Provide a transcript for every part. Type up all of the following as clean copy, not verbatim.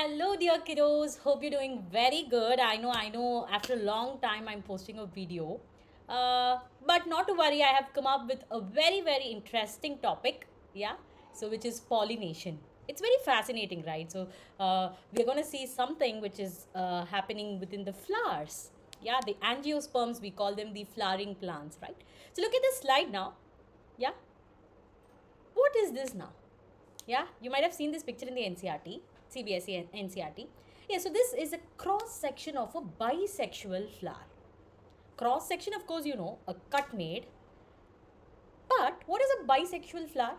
Hello, dear kiddos. Hope you're doing very good. I know. After a long time, I'm posting a video. But not to worry, I have come up with a very, very interesting topic. Yeah. So, which is pollination. It's very fascinating, right? So, we're going to see something which is happening within the flowers. Yeah. The angiosperms, we call them the flowering plants, right? So, look at this slide now. Yeah. What is this now? Yeah, you might have seen this picture in the NCRT, CBSE and NCRT. Yeah, so this is a cross section of a bisexual flower. Cross section, of course, a cut made. But what is a bisexual flower?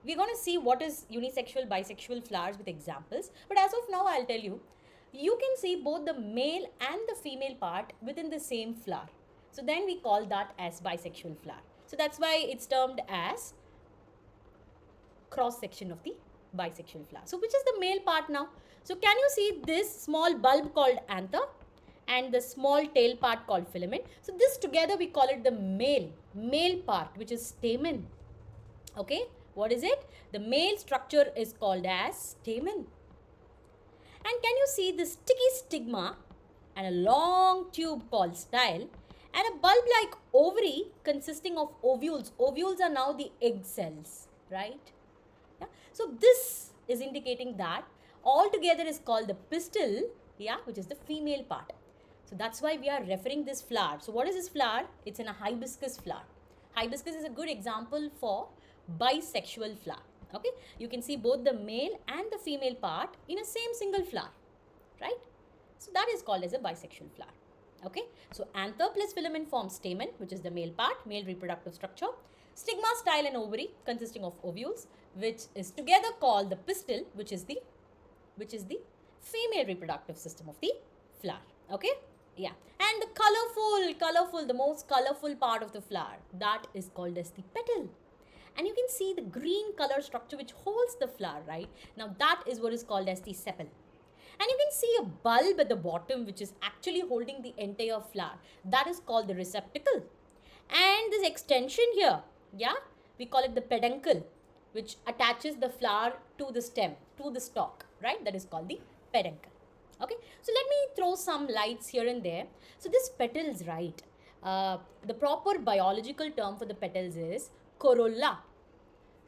We're going to see what is unisexual, bisexual flowers with examples. But as of now, I'll tell you, you can see both the male and the female part within the same flower. So then we call that as bisexual flower. So that's why it's termed as cross section of the bisexual flower. So which is the male part now? So can you see this small bulb called anther and the small tail part called filament? So this together we call it the male part, which is stamen. Okay, what is it? The male structure is called as stamen. And can you see the sticky stigma and a long tube called style and a bulb-like ovary consisting of ovules. Ovules are now the egg cells, right? Yeah. So this is indicating that all together is called the pistil, yeah, which is the female part. So that's why we are referring this flower. So what is this flower? It's in a hibiscus flower. Hibiscus is a good example for bisexual flower. Okay, you can see both the male and the female part in a same single flower, right? So that is called as a bisexual flower. Okay, so anther plus filament forms stamen, which is the male part, male reproductive structure. Stigma, style and ovary consisting of ovules, which is together called the pistil, which is the female reproductive system of the flower. Okay, yeah, and the colorful, the most colorful part of the flower, that is called as the petal. And you can see the green color structure which holds the flower, right? Now that is what is called as the sepal. And you can see a bulb at the bottom which is actually holding the entire flower. That is called the receptacle. And this extension here, yeah, we call it the peduncle, which attaches the flower to the stem, to the stalk, right? That is called the peduncle. Okay, so let me throw some lights here and there. So this petals, right? The proper biological term for the petals is corolla.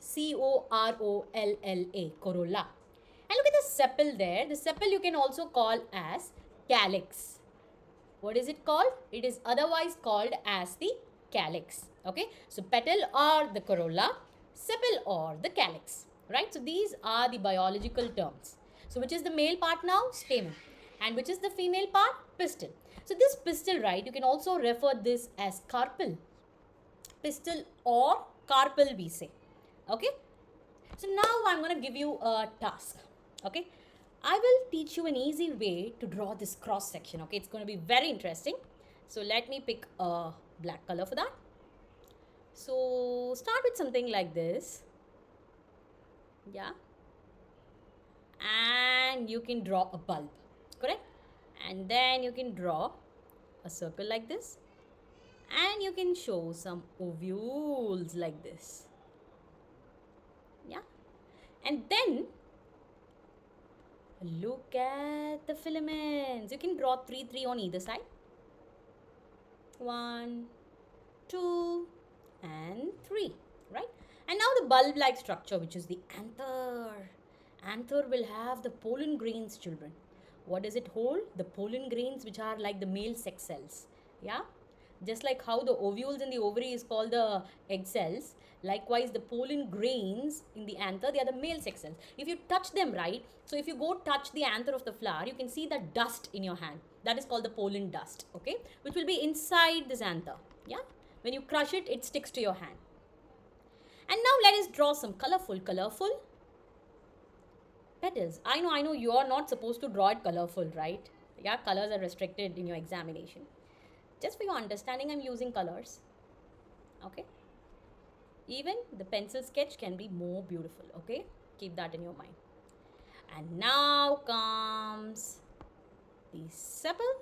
Corolla, corolla. And look at the sepal there. The sepal you can also call as calyx. What is it called? It is otherwise called as the calyx. Okay, so petal or the corolla, sepal or the calyx. Right, so these are the biological terms. So which is the male part now? Stamen. And which is the female part? Pistil. So this pistil, right, you can also refer this as carpel. Pistil or carpel we say. Okay, so now I'm going to give you a task. Okay, I will teach you an easy way to draw this cross section. Okay, it's going to be very interesting. So let me pick a black color for that. So start with something like this. Yeah, and you can draw a bulb, correct? And then you can draw a circle like this, and you can show some ovules like this. Yeah, and then look at the filaments. You can draw 3 on either side. 1, 2 and 3, right? And now the bulb-like structure, which is the anther. Anther will have the pollen grains, children. What does it hold? The pollen grains, which are like the male sex cells. Yeah, just like how the ovules in the ovary is called the egg cells, likewise the pollen grains in the anther, they are the male sex cells. If you touch them, right, so if you go touch the anther of the flower, you can see the dust in your hand. That is called the pollen dust, okay, which will be inside this anther. Yeah, when you crush it, it sticks to your hand. And now let us draw some colorful petals. I know you are not supposed to draw it colorful, right? Yeah, colors are restricted in your examination. Just for your understanding, I'm using colors. Okay, even the pencil sketch can be more beautiful. Okay, keep that in your mind. And now comes the sepal,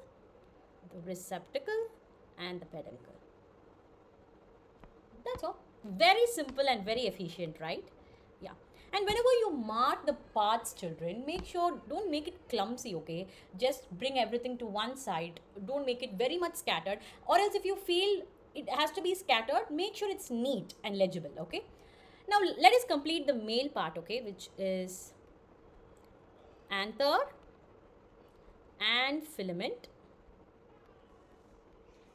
the receptacle and the peduncle. That's all. Very simple and very efficient, right? Yeah. And whenever you mark the parts, children, make sure, don't make it clumsy, okay? Just bring everything to one side. Don't make it very much scattered. Or else if you feel it has to be scattered, make sure it's neat and legible, okay? Now let us complete the male part, okay, which is anther and filament.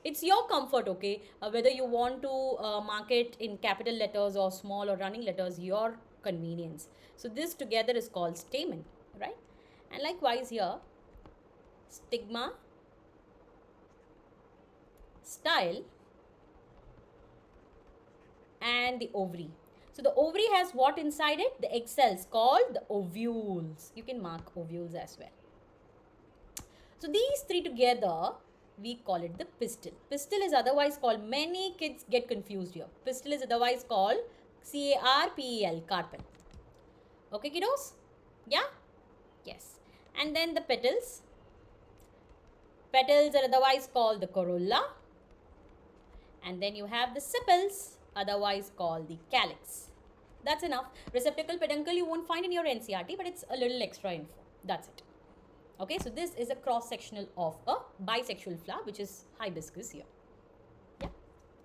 It's your comfort, okay, whether you want to mark it in capital letters or small or running letters, your convenience. So this together is called stamen, right? And likewise here, stigma, style, and the ovary. So the ovary has what inside it? The egg cells called the ovules. You can mark ovules as well. So these three together, we call it the pistil. Pistil is otherwise called, many kids get confused here. Pistil is otherwise called carpel, carpel. Okay, kiddos? Yeah? Yes. And then the petals. Petals are otherwise called the corolla. And then you have the sepals, otherwise called the calyx. That's enough. Receptacle, peduncle you won't find in your NCERT, but it's a little extra info. That's it. Okay, so this is a cross-sectional of a bisexual flower, which is hibiscus here. Yeah.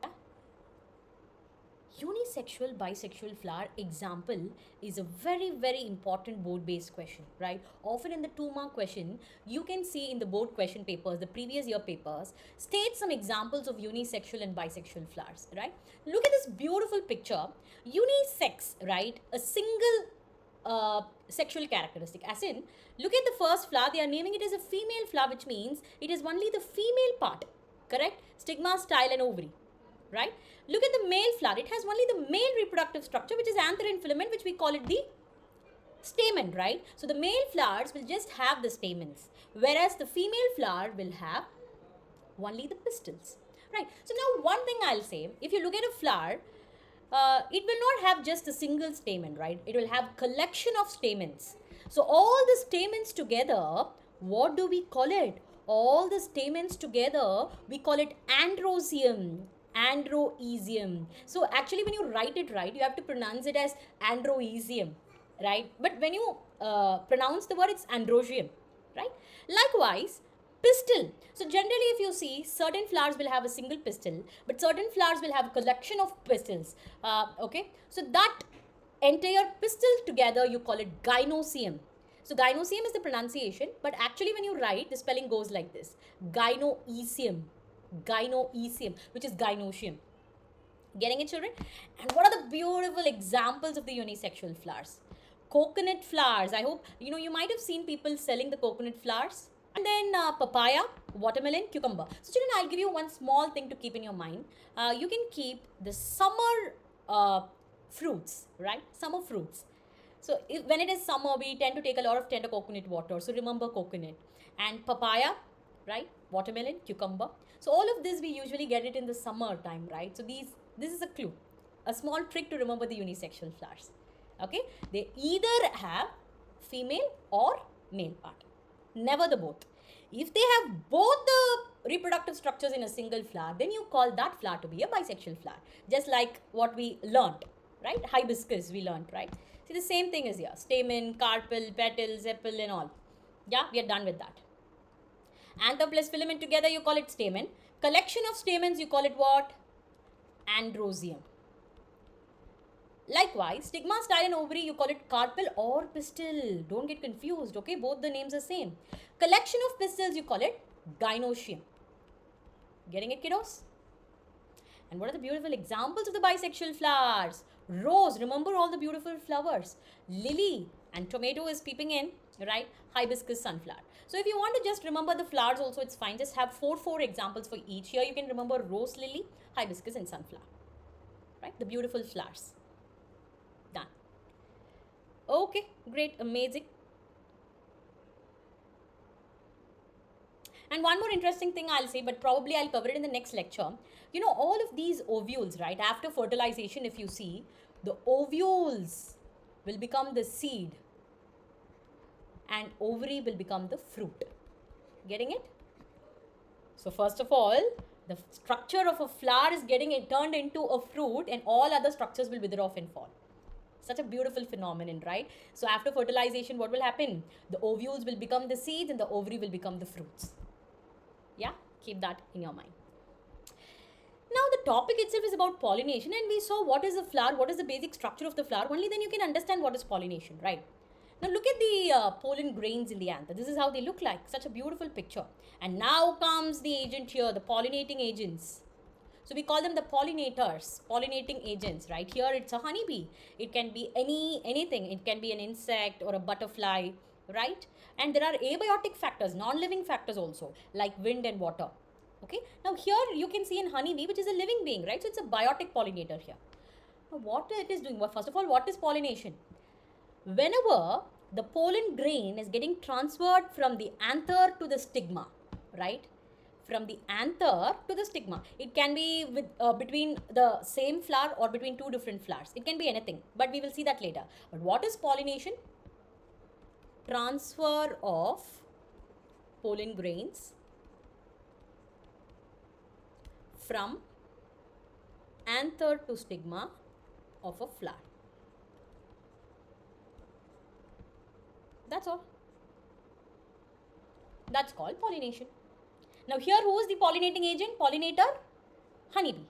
Yeah. Unisexual, bisexual flower example is a very, very important board-based question, right? Often in the 2-mark question, you can see in the board question papers, the previous year papers, state some examples of unisexual and bisexual flowers, right? Look at this beautiful picture. Unisex, right? A single sexual characteristic, as in, look at the first flower, they are naming it as a female flower, which means it is only the female part, correct? Stigma, style, and ovary, right? Look at the male flower, it has only the male reproductive structure, which is anther and filament, which we call it the stamen, right? So the male flowers will just have the stamens, whereas the female flower will have only the pistils, right? So now one thing I'll say, if you look at a flower, it will not have just a single stamen, right? It will have collection of stamens. So all the stamens together, what do we call it? All the stamens together, we call it androecium. Androecium. So actually when you write it right, you have to pronounce it as androecium, right? But when you pronounce the word, it's androecium, right? Likewise, pistil. So generally if you see, certain flowers will have a single pistil, but certain flowers will have a collection of pistils. Okay, so that entire pistil together, you call it gynoecium. So gynoecium is the pronunciation, but actually when you write, the spelling goes like this: gynoecium, gynoecium, which is gynoecium. Getting it, children? And what are the beautiful examples of the unisexual flowers? Coconut flowers. I hope you might have seen people selling the coconut flowers. And then papaya, watermelon, cucumber. So children, I'll give you one small thing to keep in your mind. You can keep the summer fruits, right? Summer fruits. So when it is summer, we tend to take a lot of tender coconut water. So remember coconut. And papaya, right? Watermelon, cucumber. So all of this, we usually get it in the summer time, right? So this is a clue, a small trick to remember the unisexual flowers. Okay? They either have female or male part. Never the both. If they have both the reproductive structures in a single flower, then you call that flower to be a bisexual flower. Just like what we learnt, right? Hibiscus we learnt, right? See, the same thing is here. Stamen, carpel, petal, sepal and all. Yeah, we are done with that. Anther plus filament together, you call it stamen. Collection of stamens, you call it what? Androecium. Likewise, stigma, style and ovary, you call it carpel or pistil. Don't get confused, okay? Both the names are same. Collection of pistils, you call it gynoecium. Getting it, kiddos? And what are the beautiful examples of the bisexual flowers? Rose, remember all the beautiful flowers. Lily, and tomato is peeping in, right? Hibiscus, sunflower. So if you want to just remember the flowers also, it's fine. Just have four examples for each. Here you can remember rose, lily, hibiscus and sunflower, right? The beautiful flowers. Done. Okay, great, amazing. And one more interesting thing I'll say, but probably I'll cover it in the next lecture. All of these ovules, right, after fertilization, if you see, the ovules will become the seed and ovary will become the fruit. Getting it? So first of all, the structure of a flower is getting turned into a fruit and all other structures will wither off and fall. Such a beautiful phenomenon, right? So after fertilization, what will happen? The ovules will become the seeds and the ovary will become the fruits. Yeah, keep that in your mind. Now the topic itself is about pollination, and we saw what is a flower, what is the basic structure of the flower. Only then you can understand what is pollination, right? Now look at the pollen grains in the anther. This is how they look like. Such a beautiful picture. And now comes the agent here, the pollinating agents. So we call them the pollinators, pollinating agents, right? Here it's a honeybee. It can be anything. It can be an insect or a butterfly, right? And there are abiotic factors, non-living factors also, like wind and water. Okay. Now here you can see an honeybee, which is a living being, right? So it's a biotic pollinator here. Now what it is doing? Well, first of all, what is pollination? Whenever the pollen grain is getting transferred from the anther to the stigma, right? From the anther to the stigma. It can be with between the same flower or between two different flowers. It can be anything, but we will see that later. But what is pollination? Transfer of pollen grains from anther to stigma of a flower. That's all. That's called pollination. Now here, who is the pollinating agent? Pollinator? Honeybee.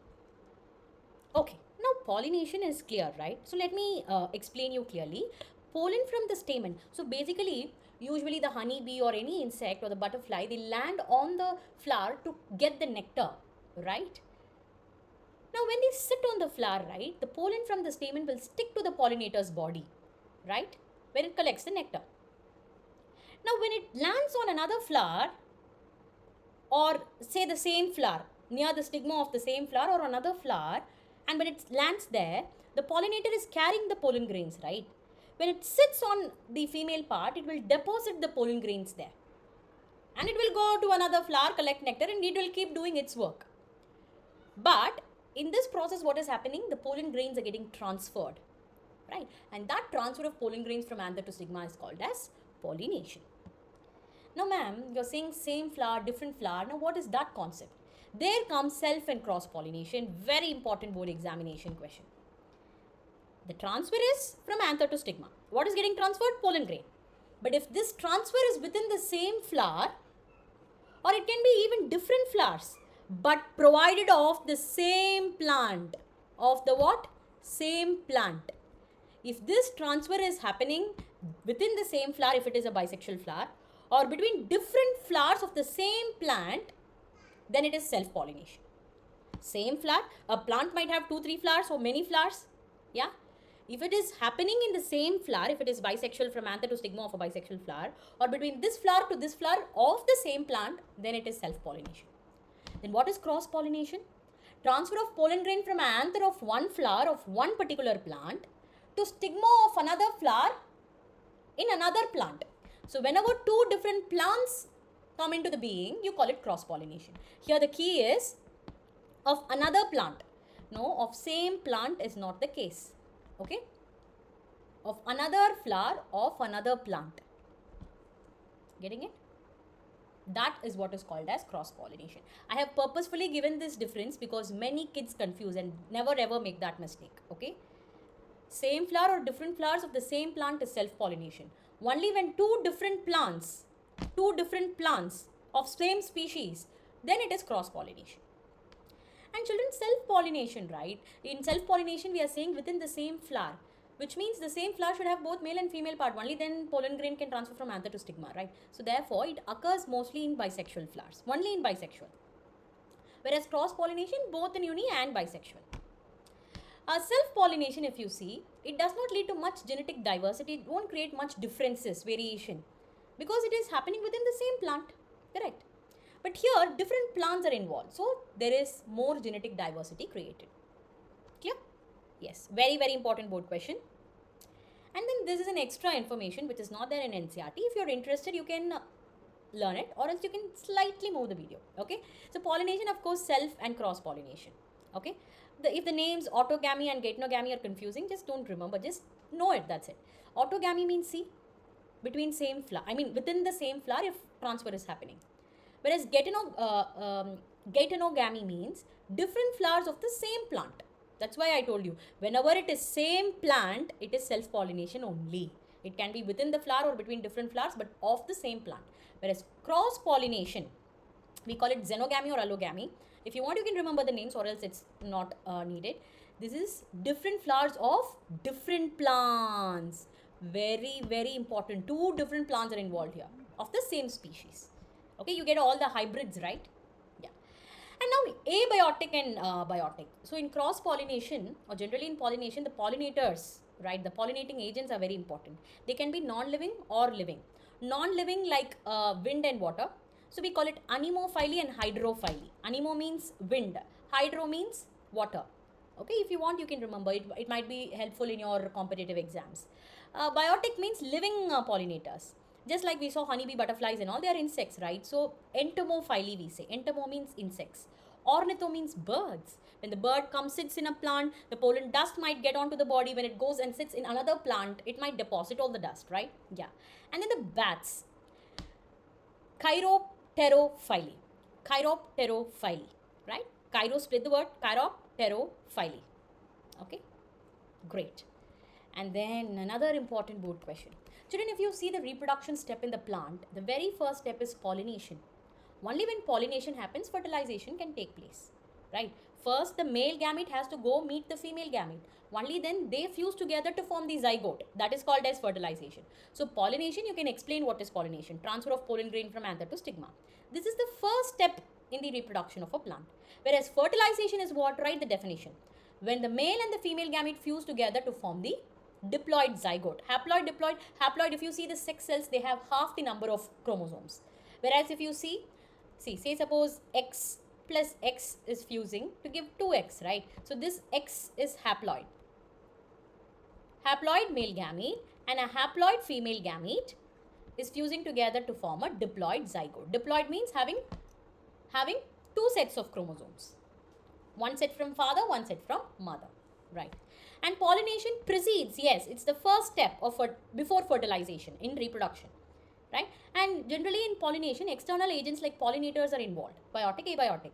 Okay, now pollination is clear, right? So let me explain you clearly. Pollen from the stamen. So basically, usually the honeybee or any insect or the butterfly, they land on the flower to get the nectar, right? Now when they sit on the flower, right, the pollen from the stamen will stick to the pollinator's body, right, where it collects the nectar. Now when it lands on another flower, or say the same flower, near the stigma of the same flower or another flower, and when it lands there, the pollinator is carrying the pollen grains, right? When it sits on the female part, it will deposit the pollen grains there. And it will go to another flower, collect nectar, and it will keep doing its work. But in this process, what is happening? The pollen grains are getting transferred, right? And that transfer of pollen grains from anther to stigma is called as pollination. Now, ma'am, you're saying same flower, different flower. Now, what is that concept? There comes self and cross pollination. Very important board examination question. The transfer is from anther to stigma. What is getting transferred? Pollen grain. But if this transfer is within the same flower, or it can be even different flowers, but provided of the same plant. Of the what? Same plant. If this transfer is happening within the same flower, if it is a bisexual flower, or between different flowers of the same plant, then it is self-pollination. Same flower, a plant might have 2-3 flowers or many flowers. Yeah. If it is happening in the same flower, if it is bisexual from anther to stigma of a bisexual flower, or between this flower to this flower of the same plant, then it is self-pollination. Then what is cross-pollination? Transfer of pollen grain from anther of one flower of one particular plant to stigma of another flower in another plant. So whenever two different plants come into the being, you call it cross-pollination. Here the key is of another plant. No, of same plant is not the case. Okay? Of another flower of another plant. Getting it? That is what is called as cross-pollination. I have purposefully given this difference because many kids confuse, and never ever make that mistake. Okay? Same flower or different flowers of the same plant is self-pollination. Only when two different plants of same species, then it is cross-pollination. And children, self-pollination, right? In self-pollination, we are saying within the same flower, which means the same flower should have both male and female part. Only then pollen grain can transfer from anther to stigma, right? So therefore, it occurs mostly in bisexual flowers, only in bisexual. Whereas cross-pollination, both in uni and bisexual. Self-pollination, if you see, it does not lead to much genetic diversity. It won't create much differences, variation, because it is happening within the same plant, correct? But here, different plants are involved, so there is more genetic diversity created. Clear? Yes, very, very important board question. And then this is an extra information which is not there in NCERT. If you're interested, you can learn it, or else you can slightly move the video, okay? So pollination, of course, self and cross-pollination, okay? If the names autogamy and geitonogamy are confusing, just don't remember, just know it, that's it. Autogamy means, see, between same flower, within the same flower if transfer is happening. Whereas geitonogamy means different flowers of the same plant. That's why I told you, whenever it is same plant, it is self-pollination only. It can be within the flower or between different flowers, but of the same plant. Whereas cross-pollination, we call it xenogamy or allogamy. If you want, you can remember the names, or else it's not needed. This is different flowers of different plants. Very, very important. Two different plants are involved here of the same species. Okay, you get all the hybrids, right? Yeah. And now abiotic and biotic. So in cross pollination, or generally in pollination, the pollinators, right, the pollinating agents are very important. They can be non-living or living. Non-living like wind and water. So we call it anemophily and hydrophily. Anemo means wind, hydro means water. Okay, if you want, you can remember it. It might be helpful in your competitive exams. Biotic means living pollinators. Just like we saw honeybee, butterflies and all, they are insects, right? So entomophily we say. Entomo means insects. Ornitho means birds. When the bird comes, sits in a plant, the pollen dust might get onto the body. When it goes and sits in another plant, it might deposit all the dust, right? Yeah. And then the bats. Chiropterophily. Chiropterophily, right? Chiro, split the word. Chiropterophily. Okay, great. And then another important board question. Children, if you see the reproduction step in the plant, the very first step is pollination. Only when pollination happens, fertilization can take place, right? First, the male gamete has to go meet the female gamete. Only then they fuse together to form the zygote. That is called as fertilization. So pollination, you can explain what is pollination. Transfer of pollen grain from anther to stigma. This is the first step in the reproduction of a plant. Whereas fertilization is what? Write the definition. When the male and the female gamete fuse together to form the diploid zygote. Haploid, diploid. Haploid, if you see the sex cells, they have half the number of chromosomes. Whereas if you see, say suppose X plus X is fusing to give 2X, right? So this X is haploid. Haploid male gamete and a haploid female gamete is fusing together to form a diploid zygote. Diploid means having two sets of chromosomes. One set from father, one set from mother, right? And pollination precedes, yes, it's the first step of before fertilization in reproduction, right? And generally in pollination, external agents like pollinators are involved, biotic, abiotic.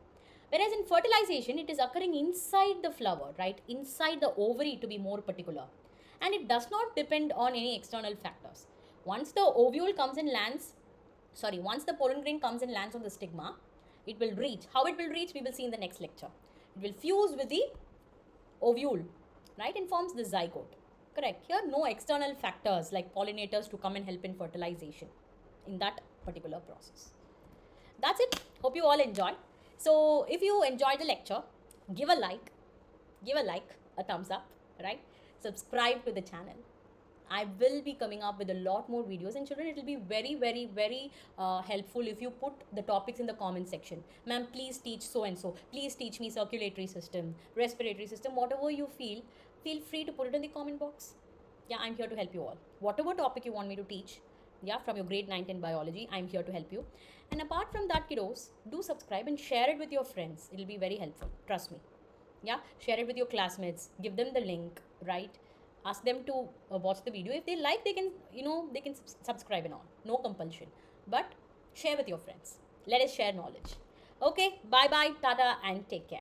Whereas in fertilization, it is occurring inside the flower, right? Inside the ovary, to be more particular. And it does not depend on any external factors. Once the ovule comes and lands, once the pollen grain comes and lands on the stigma, it will reach. How it will reach, we will see in the next lecture. It will fuse with the ovule, right, and forms the zygote. Correct. Here, no external factors like pollinators to come and help in fertilization in that particular process. That's it. Hope you all enjoyed. So, if you enjoyed the lecture, give a like, a thumbs up, right? Subscribe to the channel. I will be coming up with a lot more videos, and children, it will be very, very, very helpful if you put the topics in the comment section. Ma'am, please teach so and so. Please teach me circulatory system, respiratory system, whatever you feel free to put it in the comment box. Yeah, I'm here to help you all. Whatever topic you want me to teach, yeah, from your grade 9 10 biology, I'm here to help you. And apart from that, kiddos, do subscribe and share it with your friends. It'll be very helpful. Trust me. Yeah, share it with your classmates. Give them the link, right? Ask them to watch the video. If they like, they can, they can subscribe and all. No compulsion. But share with your friends. Let us share knowledge. Okay, bye-bye, tata, and take care.